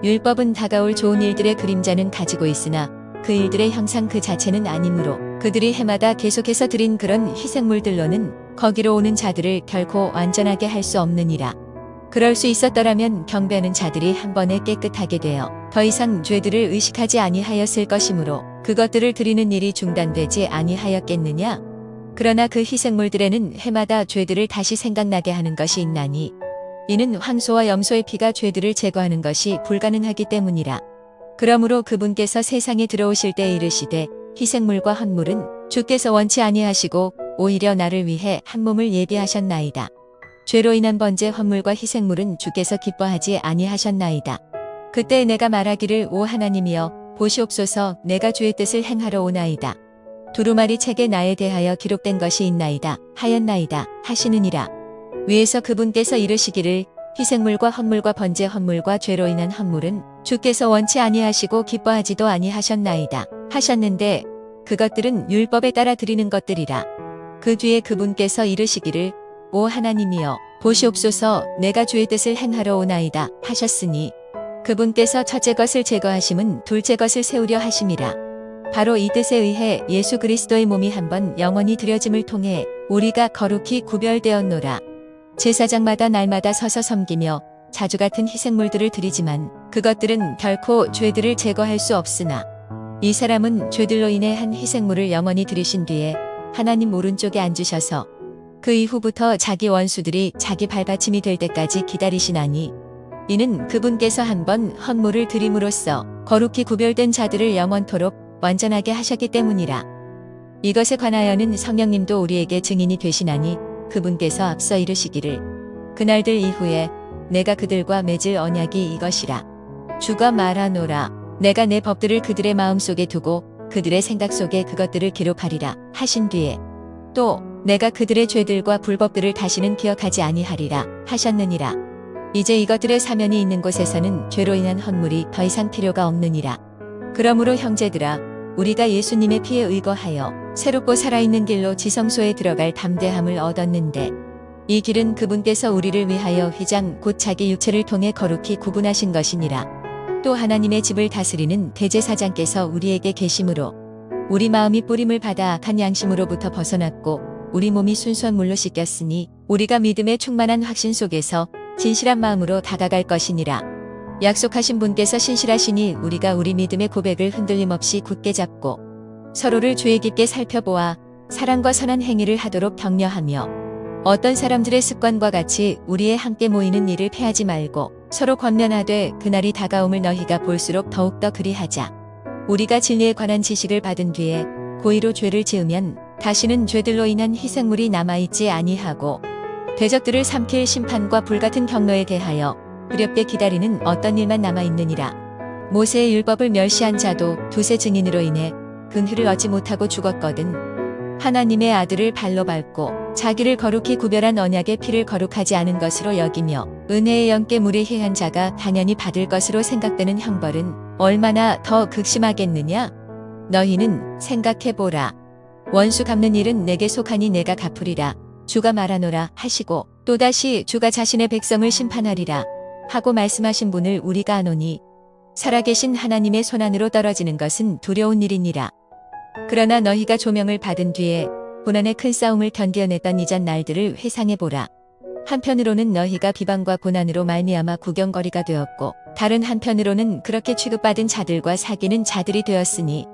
율법은 다가올 좋은 일들의 그림자는 가지고 있으나 그 일들의 형상 그 자체는 아니므로 그들이 해마다 계속해서 드린 그런 희생물들로는 거기로 오는 자들을 결코 완전하게 할 수 없느니라. 그럴 수 있었더라면 경배하는 자들이 한 번에 깨끗하게 되어 더 이상 죄들을 의식하지 아니하였을 것이므로 그것들을 드리는 일이 중단되지 아니하였겠느냐. 그러나 그 희생물들에는 해마다 죄들을 다시 생각나게 하는 것이 있나니, 이는 황소와 염소의 피가 죄들을 제거하는 것이 불가능하기 때문이라. 그러므로 그분께서 세상에 들어오실 때 이르시되 희생물과 헌물은 주께서 원치 아니하시고 오히려 나를 위해 한 몸을 예비하셨나이다. 죄로 인한 번제 헌물과 희생물은 주께서 기뻐하지 아니하셨나이다. 그때 내가 말하기를 오 하나님이여 보시옵소서 내가 주의 뜻을 행하러 오나이다. 두루마리 책에 나에 대하여 기록된 것이 있나이다 하였나이다 하시느니라. 위에서 그분께서 이르시기를 희생물과 헌물과 번제 헌물과 죄로 인한 헌물은 주께서 원치 아니하시고 기뻐하지도 아니하셨나이다 하셨는데, 그것들은 율법에 따라 드리는 것들이라. 그 뒤에 그분께서 이르시기를 오 하나님이여 보시옵소서 내가 주의 뜻을 행하러 오나이다 하셨으니, 그분께서 첫째 것을 제거하심은 둘째 것을 세우려 하심이라. 바로 이 뜻에 의해 예수 그리스도의 몸이 한번 영원히 드려짐을 통해 우리가 거룩히 구별되었노라. 제사장마다 날마다 서서 섬기며 자주 같은 희생물들을 드리지만 그것들은 결코 죄들을 제거할 수 없으나, 이 사람은 죄들로 인해 한 희생물을 영원히 드리신 뒤에 하나님 오른쪽에 앉으셔서 그 이후부터 자기 원수들이 자기 발받침이 될 때까지 기다리시나니, 이는 그분께서 한번 헌물을 드림으로써 거룩히 구별된 자들을 영원토록 완전하게 하셨기 때문이라. 이것에 관하여는 성령님도 우리에게 증인이 되시나니, 그분께서 앞서 이르시기를 그날들 이후에 내가 그들과 맺을 언약이 이것이라. 주가 말하노라. 내가 내 법들을 그들의 마음속에 두고 그들의 생각 속에 그것들을 기록하리라 하신 뒤에 또 내가 그들의 죄들과 불법들을 다시는 기억하지 아니하리라 하셨느니라. 이제 이것들의 사면이 있는 곳에서는 죄로 인한 헌물이 더 이상 필요가 없느니라. 그러므로 형제들아, 우리가 예수님의 피에 의거하여 새롭고 살아있는 길로 지성소에 들어갈 담대함을 얻었는데, 이 길은 그분께서 우리를 위하여 휘장 곧 자기 육체를 통해 거룩히 구분하신 것이니라. 또 하나님의 집을 다스리는 대제사장께서 우리에게 계심으로 우리 마음이 뿌림을 받아 악한 양심으로부터 벗어났고 우리 몸이 순수한 물로 씻겼으니 우리가 믿음의 충만한 확신 속에서 진실한 마음으로 다가갈 것이니라. 약속하신 분께서 신실하시니 우리가 우리 믿음의 고백을 흔들림 없이 굳게 잡고 서로를 주의 깊게 살펴보아 사랑과 선한 행위를 하도록 격려하며, 어떤 사람들의 습관과 같이 우리의 함께 모이는 일을 패하지 말고 서로 권면하되 그날이 다가옴을 너희가 볼수록 더욱더 그리하자. 우리가 진리에 관한 지식을 받은 뒤에 고의로 죄를 지으면 다시는 죄들로 인한 희생물이 남아있지 아니하고 대적들을 삼킬 심판과 불같은 경로에 대하여 두렵게 기다리는 어떤 일만 남아있느니라. 모세의 율법을 멸시한 자도 두세 증인으로 인해 근회를 얻지 못하고 죽었거든. 하나님의 아들을 발로 밟고 자기를 거룩히 구별한 언약의 피를 거룩하지 않은 것으로 여기며 은혜의 영께 물에 행한 자가 당연히 받을 것으로 생각되는 형벌은 얼마나 더 극심하겠느냐. 너희는 생각해보라. 원수 갚는 일은 내게 속하니 내가 갚으리라. 주가 말하노라 하시고 또다시 주가 자신의 백성을 심판하리라 하고 말씀하신 분을 우리가 아노니, 살아계신 하나님의 손안으로 떨어지는 것은 두려운 일이니라. 그러나 너희가 조명을 받은 뒤에 고난의 큰 싸움을 견뎌냈던 이전 날들을 회상해보라. 한편으로는 너희가 비방과 고난으로 말미암아 구경거리가 되었고, 다른 한편으로는 그렇게 취급받은 자들과 사귀는 자들이 되었으니,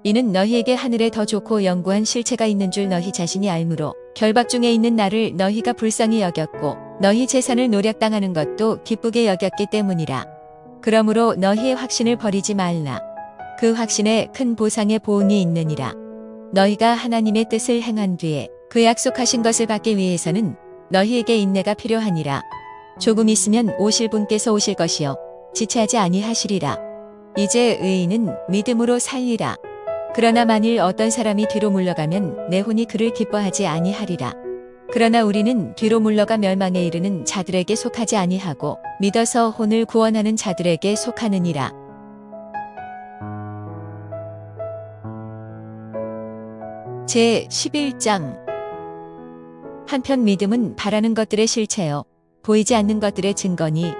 이는 너희에게 하늘에 더 좋고 영구한 실체가 있는 줄 너희 자신이 알므로 결박 중에 있는 나를 너희가 불쌍히 여겼고 너희 재산을 노략당하는 것도 기쁘게 여겼기 때문이라. 그러므로 너희의 확신을 버리지 말라. 그 확신에 큰 보상의 보응이 있느니라. 너희가 하나님의 뜻을 행한 뒤에 그 약속하신 것을 받기 위해서는 너희에게 인내가 필요하니라. 조금 있으면 오실 분께서 오실 것이요 지체하지 아니하시리라. 이제 의인은 믿음으로 살리라. 그러나 만일 어떤 사람이 뒤로 물러가면 내 혼이 그를 기뻐하지 아니하리라. 그러나 우리는 뒤로 물러가 멸망에 이르는 자들에게 속하지 아니하고 믿어서 혼을 구원하는 자들에게 속하느니라. 제 11장. 한편 믿음은 바라는 것들의 실체요 보이지 않는 것들의 증거니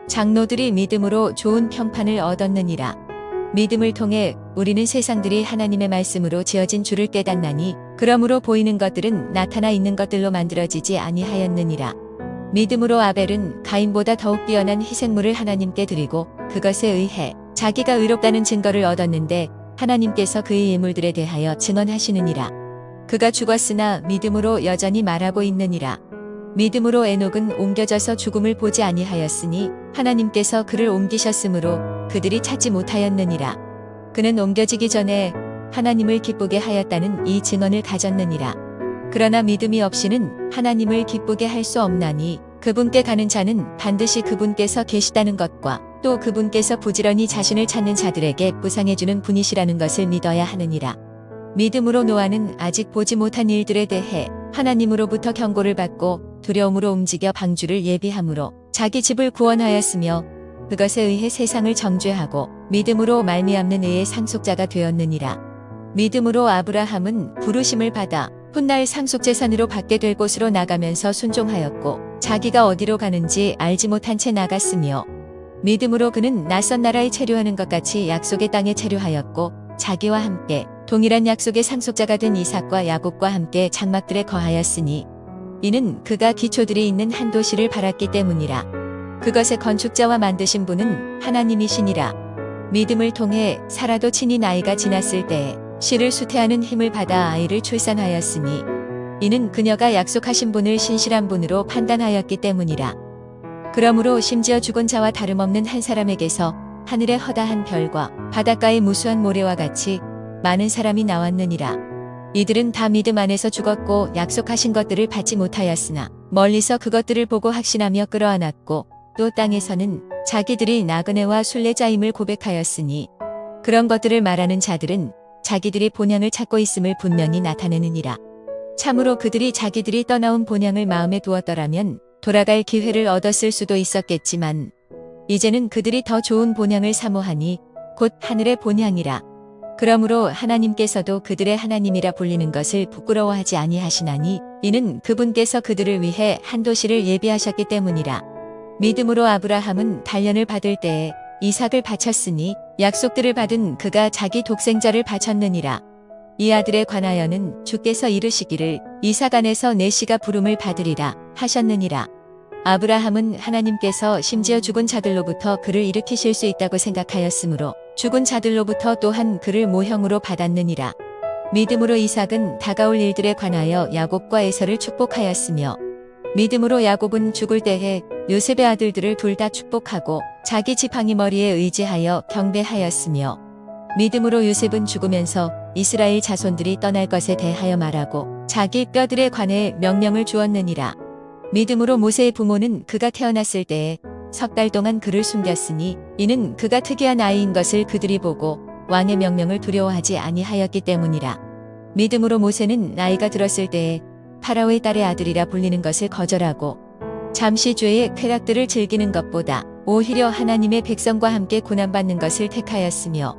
장로들이 믿음으로 좋은 평판을 얻었느니라. 믿음을 통해 우리는 세상들이 하나님의 말씀으로 지어진 줄을 깨닫나니 그러므로 보이는 것들은 나타나 있는 것들로 만들어지지 아니하였느니라. 믿음으로 아벨은 가인보다 더욱 뛰어난 희생물을 하나님께 드리고 그것에 의해 자기가 의롭다는 증거를 얻었는데 하나님께서 그의 예물들에 대하여 증언하시느니라. 그가 죽었으나 믿음으로 여전히 말하고 있느니라. 믿음으로 에녹은 옮겨져서 죽음을 보지 아니하였으니 하나님께서 그를 옮기셨으므로 그들이 찾지 못하였느니라. 그는 옮겨지기 전에 하나님을 기쁘게 하였다는 이 증언을 가졌느니라. 그러나 믿음이 없이는 하나님을 기쁘게 할 수 없나니 그분께 가는 자는 반드시 그분께서 계시다는 것과 또 그분께서 부지런히 자신을 찾는 자들에게 보상해주는 분이시라는 것을 믿어야 하느니라. 믿음으로 노아는 아직 보지 못한 일들에 대해 하나님으로부터 경고를 받고 두려움으로 움직여 방주를 예비함으로 자기 집을 구원하였으며 그것에 의해 세상을 정죄하고 믿음으로 말미암는 의의 상속자가 되었느니라. 믿음으로 아브라함은 부르심을 받아 훗날 상속재산으로 받게 될 곳으로 나가면서 순종하였고 자기가 어디로 가는지 알지 못한 채 나갔으며 믿음으로 그는 낯선 나라에 체류하는 것 같이 약속의 땅에 체류하였고 자기와 함께 동일한 약속의 상속자가 된 이삭과 야곱과 함께 장막들에 거하였으니 이는 그가 기초들이 있는 한 도시를 바랐기 때문이라. 그것의 건축자와 만드신 분은 하나님이시니라. 믿음을 통해 사라도 친히 나이가 지났을 때에 씨를 수태하는 힘을 받아 아이를 출산하였으니 이는 그녀가 약속하신 분을 신실한 분으로 판단하였기 때문이라. 그러므로 심지어 죽은 자와 다름없는 한 사람에게서 하늘의 허다한 별과 바닷가의 무수한 모래와 같이 많은 사람이 나왔느니라. 이들은 다 믿음 안에서 죽었고 약속하신 것들을 받지 못하였으나 멀리서 그것들을 보고 확신하며 끌어안았고 또 땅에서는 자기들이 나그네와 순례자임을 고백하였으니 그런 것들을 말하는 자들은 자기들이 본향을 찾고 있음을 분명히 나타내느니라. 참으로 그들이 자기들이 떠나온 본향을 마음에 두었더라면 돌아갈 기회를 얻었을 수도 있었겠지만 이제는 그들이 더 좋은 본향을 사모하니 곧 하늘의 본향이라. 그러므로 하나님께서도 그들의 하나님이라 불리는 것을 부끄러워하지 아니하시나니 이는 그분께서 그들을 위해 한 도시를 예비하셨기 때문이라. 믿음으로 아브라함은 단련을 받을 때에 이삭을 바쳤으니 약속들을 받은 그가 자기 독생자를 바쳤느니라. 이 아들에 관하여는 주께서 이르시기를 이삭 안에서 내 씨가 부름을 받으리라 하셨느니라. 아브라함은 하나님께서 심지어 죽은 자들로부터 그를 일으키실 수 있다고 생각하였으므로 죽은 자들로부터 또한 그를 모형으로 받았느니라. 믿음으로 이삭은 다가올 일들에 관하여 야곱과 에서를 축복하였으며 믿음으로 야곱은 죽을 때에 요셉의 아들들을 둘 다 축복하고 자기 지팡이 머리에 의지하여 경배하였으며 믿음으로 요셉은 죽으면서 이스라엘 자손들이 떠날 것에 대하여 말하고 자기 뼈들에 관해 명령을 주었느니라. 믿음으로 모세의 부모는 그가 태어났을 때에 석 달 동안 그를 숨겼으니 이는 그가 특이한 아이인 것을 그들이 보고 왕의 명령을 두려워하지 아니하였기 때문이라. 믿음으로 모세는 나이가 들었을 때에 파라오의 딸의 아들이라 불리는 것을 거절하고 잠시 죄의 쾌락들을 즐기는 것보다 오히려 하나님의 백성과 함께 고난받는 것을 택하였으며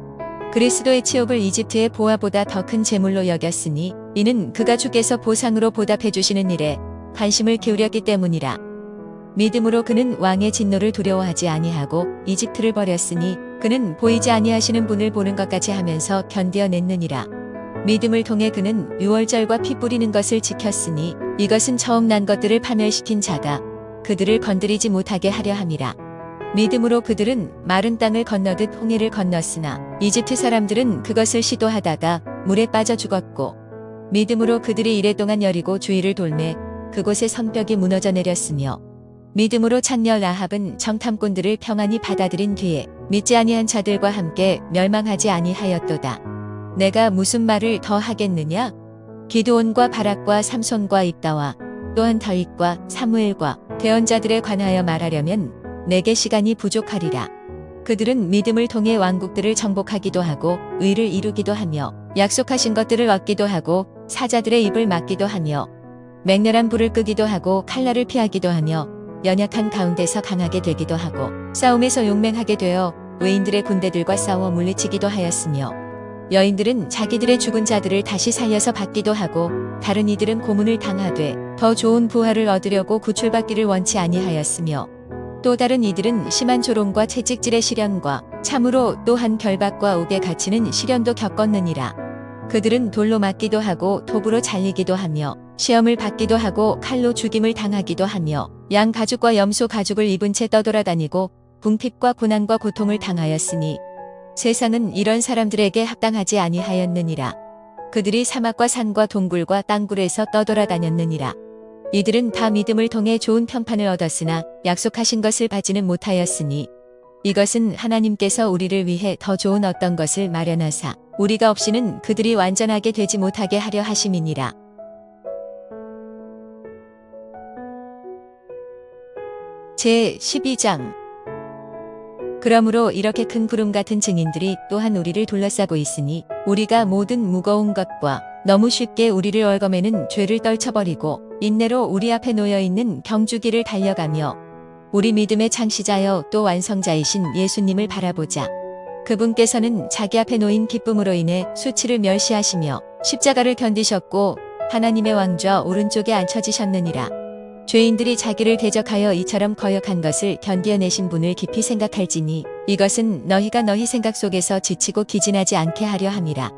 그리스도의 치욕을 이집트의 보화보다 더 큰 재물로 여겼으니 이는 그가 주께서 보상으로 보답해 주시는 일에 관심을 기울였기 때문이라. 믿음으로 그는 왕의 진노를 두려워하지 아니하고 이집트를 버렸으니 그는 보이지 아니하시는 분을 보는 것까지 하면서 견디어냈느니라. 믿음을 통해 그는 유월절과 피 뿌리는 것을 지켰으니 이것은 처음 난 것들을 파멸시킨 자가 그들을 건드리지 못하게 하려 함이라. 믿음으로 그들은 마른 땅을 건너듯 홍해를 건넜으나 이집트 사람들은 그것을 시도하다가 물에 빠져 죽었고 믿음으로 그들이 이레 동안 여리고 주위를 돌매 그곳의 성벽이 무너져 내렸으며 믿음으로 창녀 라합은 정탐꾼들을 평안히 받아들인 뒤에 믿지 아니한 자들과 함께 멸망하지 아니하였도다. 내가 무슨 말을 더 하겠느냐? 기드온과 바락과 삼손과 입다와 또한 다윗과 사무엘과 대언자들에 관하여 말하려면 내게 시간이 부족하리라. 그들은 믿음을 통해 왕국들을 정복하기도 하고 의를 이루기도 하며 약속하신 것들을 얻기도 하고 사자들의 입을 막기도 하며 맹렬한 불을 끄기도 하고 칼날을 피하기도 하며 연약한 가운데서 강하게 되기도 하고 싸움에서 용맹하게 되어 외인들의 군대들과 싸워 물리치기도 하였으며 여인들은 자기들의 죽은 자들을 다시 살려서 받기도 하고 다른 이들은 고문을 당하되 더 좋은 부활을 얻으려고 구출받기를 원치 아니하였으며 또 다른 이들은 심한 조롱과 채찍질의 시련과 참으로 또한 결박과 옥에 갇히는 시련도 겪었느니라. 그들은 돌로 맞기도 하고 톱으로 잘리기도 하며 시험을 받기도 하고 칼로 죽임을 당하기도 하며 양 가죽과 염소 가죽을 입은 채 떠돌아다니고 궁핍과 고난과 고통을 당하였으니 세상은 이런 사람들에게 합당하지 아니하였느니라. 그들이 사막과 산과 동굴과 땅굴에서 떠돌아다녔느니라. 이들은 다 믿음을 통해 좋은 평판을 얻었으나 약속하신 것을 받지는 못하였으니 이것은 하나님께서 우리를 위해 더 좋은 어떤 것을 마련하사 우리가 없이는 그들이 완전하게 되지 못하게 하려 하심이니라. 제 12장. 그러므로 이렇게 큰 구름 같은 증인들이 또한 우리를 둘러싸고 있으니 우리가 모든 무거운 것과 너무 쉽게 우리를 얽어매는 죄를 떨쳐버리고 인내로 우리 앞에 놓여있는 경주기를 달려가며 우리 믿음의 창시자여 또 완성자이신 예수님을 바라보자. 그분께서는 자기 앞에 놓인 기쁨으로 인해 수치를 멸시하시며 십자가를 견디셨고 하나님의 왕좌 오른쪽에 앉혀지셨느니라. 죄인들이 자기를 대적하여 이처럼 거역한 것을 견디어내신 분을 깊이 생각할지니 이것은 너희가 너희 생각 속에서 지치고 기진하지 않게 하려 함이라.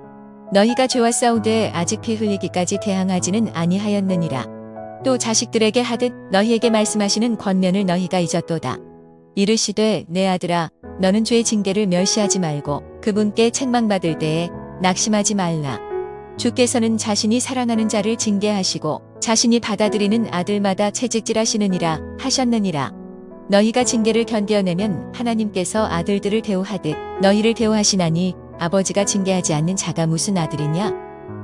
너희가 죄와 싸우되 아직 피 흘리기까지 대항하지는 아니하였느니라. 또 자식들에게 하듯 너희에게 말씀하시는 권면을 너희가 잊었도다. 이르시되 내 아들아 너는 죄의 징계를 멸시하지 말고 그분께 책망받을 때에 낙심하지 말라. 주께서는 자신이 사랑하는 자를 징계하시고 자신이 받아들이는 아들마다 채찍질하시느니라 하셨느니라. 너희가 징계를 견뎌내면 하나님께서 아들들을 대우하듯 너희를 대우하시나니 아버지가 징계하지 않는 자가 무슨 아들이냐?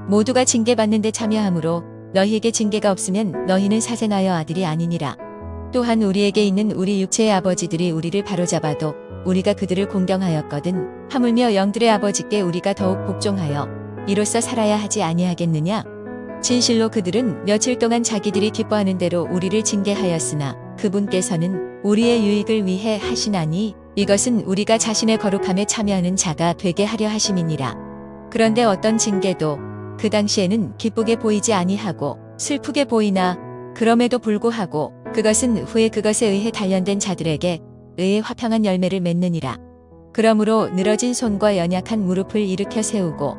모두가 징계받는 데 참여하므로 너희에게 징계가 없으면 너희는 사생하여 아들이 아니니라. 또한 우리에게 있는 우리 육체의 아버지들이 우리를 바로잡아도 우리가 그들을 공경하였거든 하물며 영들의 아버지께 우리가 더욱 복종하여 이로써 살아야 하지 아니하겠느냐? 진실로 그들은 며칠 동안 자기들이 기뻐하는 대로 우리를 징계하였으나 그분께서는 우리의 유익을 위해 하시나니 이것은 우리가 자신의 거룩함에 참여하는 자가 되게 하려 하심이니라. 그런데 어떤 징계도 그 당시에는 기쁘게 보이지 아니하고 슬프게 보이나 그럼에도 불구하고 그것은 후에 그것에 의해 단련된 자들에게 의의 화평한 열매를 맺느니라. 그러므로 늘어진 손과 연약한 무릎을 일으켜 세우고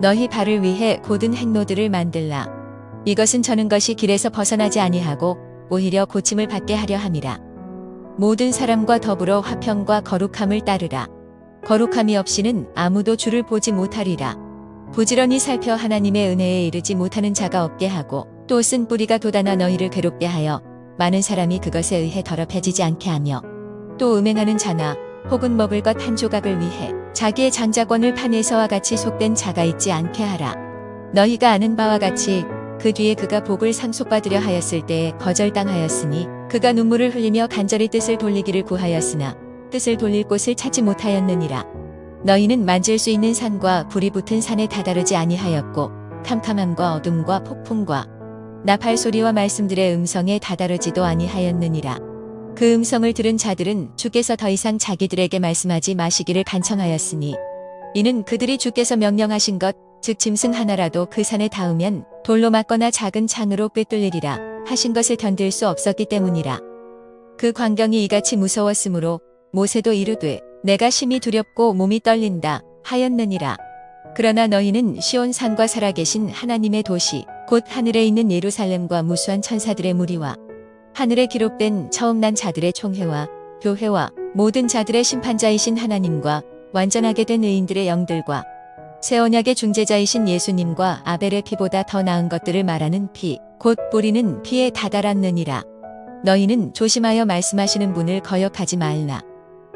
너희 발을 위해 곧은 행로들을 만들라. 이것은 저는 것이 길에서 벗어나지 아니하고 오히려 고침을 받게 하려 함이라. 모든 사람과 더불어 화평과 거룩함을 따르라. 거룩함이 없이는 아무도 주를 보지 못하리라. 부지런히 살펴 하나님의 은혜에 이르지 못하는 자가 없게 하고 또 쓴 뿌리가 돋아나 너희를 괴롭게 하여 많은 사람이 그것에 의해 더럽혀지지 않게 하며 또 음행하는 자나 혹은 먹을 것 한 조각을 위해 자기의 장자권을 파내서와 같이 속된 자가 있지 않게 하라. 너희가 아는 바와 같이 그 뒤에 그가 복을 상속받으려 하였을 때에 거절당하였으니 그가 눈물을 흘리며 간절히 뜻을 돌리기를 구하였으나 뜻을 돌릴 곳을 찾지 못하였느니라. 너희는 만질 수 있는 산과 불이 붙은 산에 다다르지 아니하였고 캄캄함과 어둠과 폭풍과 나팔 소리와 말씀들의 음성에 다다르지도 아니하였느니라. 그 음성을 들은 자들은 주께서 더 이상 자기들에게 말씀하지 마시기를 간청하였으니 이는 그들이 주께서 명령하신 것 즉 짐승 하나라도 그 산에 닿으면 돌로 맞거나 작은 창으로 꿰뚫리리라 하신 것을 견딜 수 없었기 때문이라. 그 광경이 이같이 무서웠으므로 모세도 이르되 내가 심히 두렵고 몸이 떨린다 하였느니라. 그러나 너희는 시온 산과 살아계신 하나님의 도시 곧 하늘에 있는 예루살렘과 무수한 천사들의 무리와 하늘에 기록된 처음 난 자들의 총회와 교회와 모든 자들의 심판자이신 하나님과 완전하게 된 의인들의 영들과 새 언약의 중재자이신 예수님과 아벨의 피보다 더 나은 것들을 말하는 피, 곧 뿌리는 피에 다다랐느니라. 너희는 조심하여 말씀하시는 분을 거역하지 말라.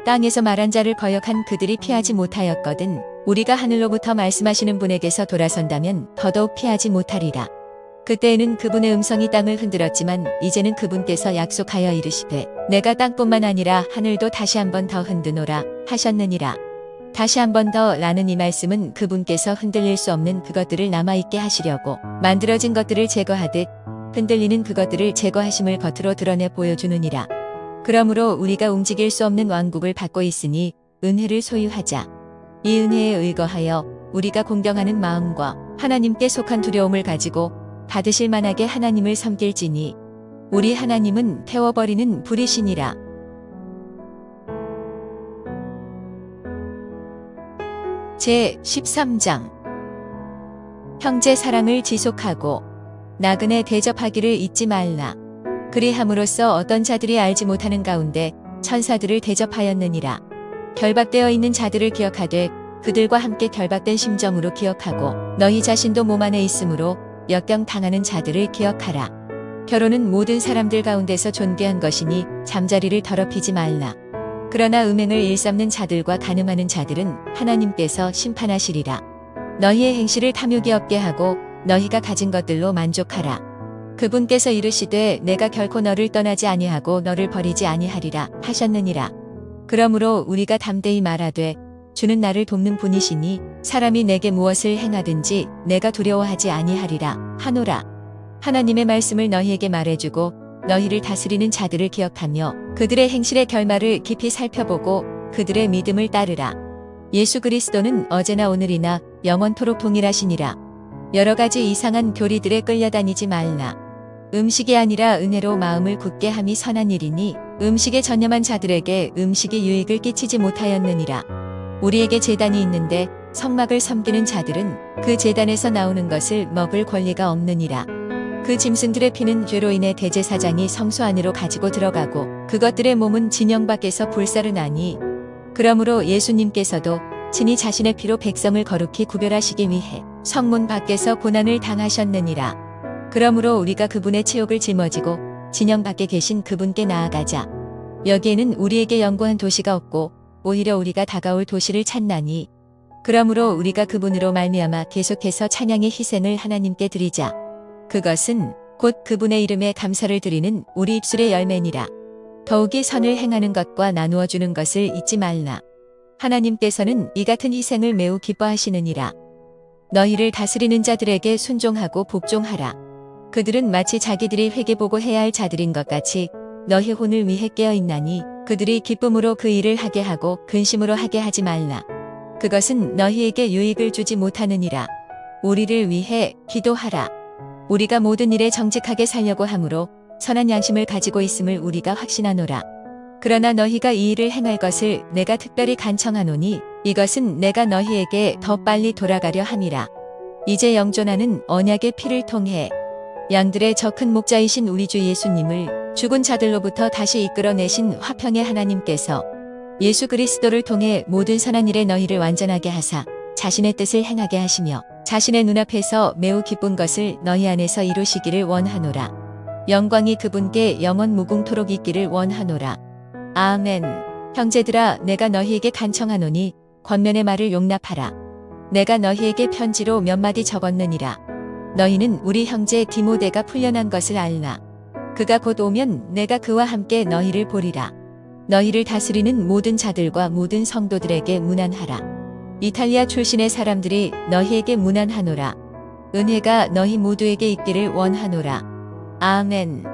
땅에서 말한 자를 거역한 그들이 피하지 못하였거든 우리가 하늘로부터 말씀하시는 분에게서 돌아선다면 더더욱 피하지 못하리라. 그때에는 그분의 음성이 땅을 흔들었지만 이제는 그분께서 약속하여 이르시되 내가 땅뿐만 아니라 하늘도 다시 한 번 더 흔드노라 하셨느니라. 다시 한 번 더 라는 이 말씀은 그분께서 흔들릴 수 없는 그것들을 남아있게 하시려고 만들어진 것들을 제거하듯 흔들리는 그것들을 제거하심을 겉으로 드러내 보여주느니라. 그러므로 우리가 움직일 수 없는 왕국을 받고 있으니 은혜를 소유하자. 이 은혜에 의거하여 우리가 공경하는 마음과 하나님께 속한 두려움을 가지고 받으실 만하게 하나님을 섬길지니 우리 하나님은 태워버리는 불이시니라. 제 13장 형제 사랑을 지속하고 나그네 대접하기를 잊지 말라. 그리함으로써 어떤 자들이 알지 못하는 가운데 천사들을 대접하였느니라. 결박되어 있는 자들을 기억하되 그들과 함께 결박된 심정으로 기억하고 너희 자신도 몸 안에 있으므로 역경 당하는 자들을 기억하라. 결혼은 모든 사람들 가운데서 존귀한 것이니 잠자리를 더럽히지 말라. 그러나 음행을 일삼는 자들과 간음하는 자들은 하나님께서 심판하시리라. 너희의 행실을 탐욕이 없게 하고 너희가 가진 것들로 만족하라. 그분께서 이르시되 내가 결코 너를 떠나지 아니하고 너를 버리지 아니하리라 하셨느니라. 그러므로 우리가 담대히 말하되 주는 나를 돕는 분이시니 사람이 내게 무엇을 행하든지 내가 두려워하지 아니하리라 하노라. 하나님의 말씀을 너희에게 말해주고 너희를 다스리는 자들을 기억하며 그들의 행실의 결말을 깊이 살펴보고 그들의 믿음을 따르라. 예수 그리스도는 어제나 오늘이나 영원토록 동일하시니라. 여러 가지 이상한 교리들에 끌려다니지 말라. 음식이 아니라 은혜로 마음을 굳게 함이 선한 일이니 음식에 전념한 자들에게 음식이 유익을 끼치지 못하였느니라. 우리에게 제단이 있는데 성막을 섬기는 자들은 그 제단에서 나오는 것을 먹을 권리가 없느니라. 그 짐승들의 피는 죄로 인해 대제사장이 성소 안으로 가지고 들어가고 그것들의 몸은 진영 밖에서 불사르나니 그러므로 예수님께서도 친히 자신의 피로 백성을 거룩히 구별하시기 위해 성문 밖에서 고난을 당하셨느니라. 그러므로 우리가 그분의 체욕을 짊어지고 진영 밖에 계신 그분께 나아가자. 여기에는 우리에게 영구한 도시가 없고 오히려 우리가 다가올 도시를 찾나니 그러므로 우리가 그분으로 말미암아 계속해서 찬양의 희생을 하나님께 드리자. 그것은 곧 그분의 이름에 감사를 드리는 우리 입술의 열매니라. 더욱이 선을 행하는 것과 나누어 주는 것을 잊지 말라. 하나님께서는 이 같은 희생을 매우 기뻐하시느니라. 너희를 다스리는 자들에게 순종하고 복종하라. 그들은 마치 자기들이 회개보고 해야 할 자들인 것 같이 너희 혼을 위해 깨어있나니 그들이 기쁨으로 그 일을 하게 하고 근심으로 하게 하지 말라. 그것은 너희에게 유익을 주지 못하느니라. 우리를 위해 기도하라. 우리가 모든 일에 정직하게 살려고 하므로 선한 양심을 가지고 있음을 우리가 확신하노라. 그러나 너희가 이 일을 행할 것을 내가 특별히 간청하노니 이것은 내가 너희에게 더 빨리 돌아가려 함이라. 이제 영존하는 언약의 피를 통해 양들의 저 큰 목자이신 우리 주 예수님을 죽은 자들로부터 다시 이끌어내신 화평의 하나님께서 예수 그리스도를 통해 모든 선한 일에 너희를 완전하게 하사 자신의 뜻을 행하게 하시며 자신의 눈앞에서 매우 기쁜 것을 너희 안에서 이루시기를 원하노라. 영광이 그분께 영원 무궁토록 있기를 원하노라. 아멘. 형제들아, 내가 너희에게 간청하노니 권면의 말을 용납하라. 내가 너희에게 편지로 몇 마디 적었느니라. 너희는 우리 형제 디모데가 풀려난 것을 알라. 그가 곧 오면 내가 그와 함께 너희를 보리라. 너희를 다스리는 모든 자들과 모든 성도들에게 문안하라. 이탈리아 출신의 사람들이 너희에게 문안하노라. 은혜가 너희 모두에게 있기를 원하노라. 아멘.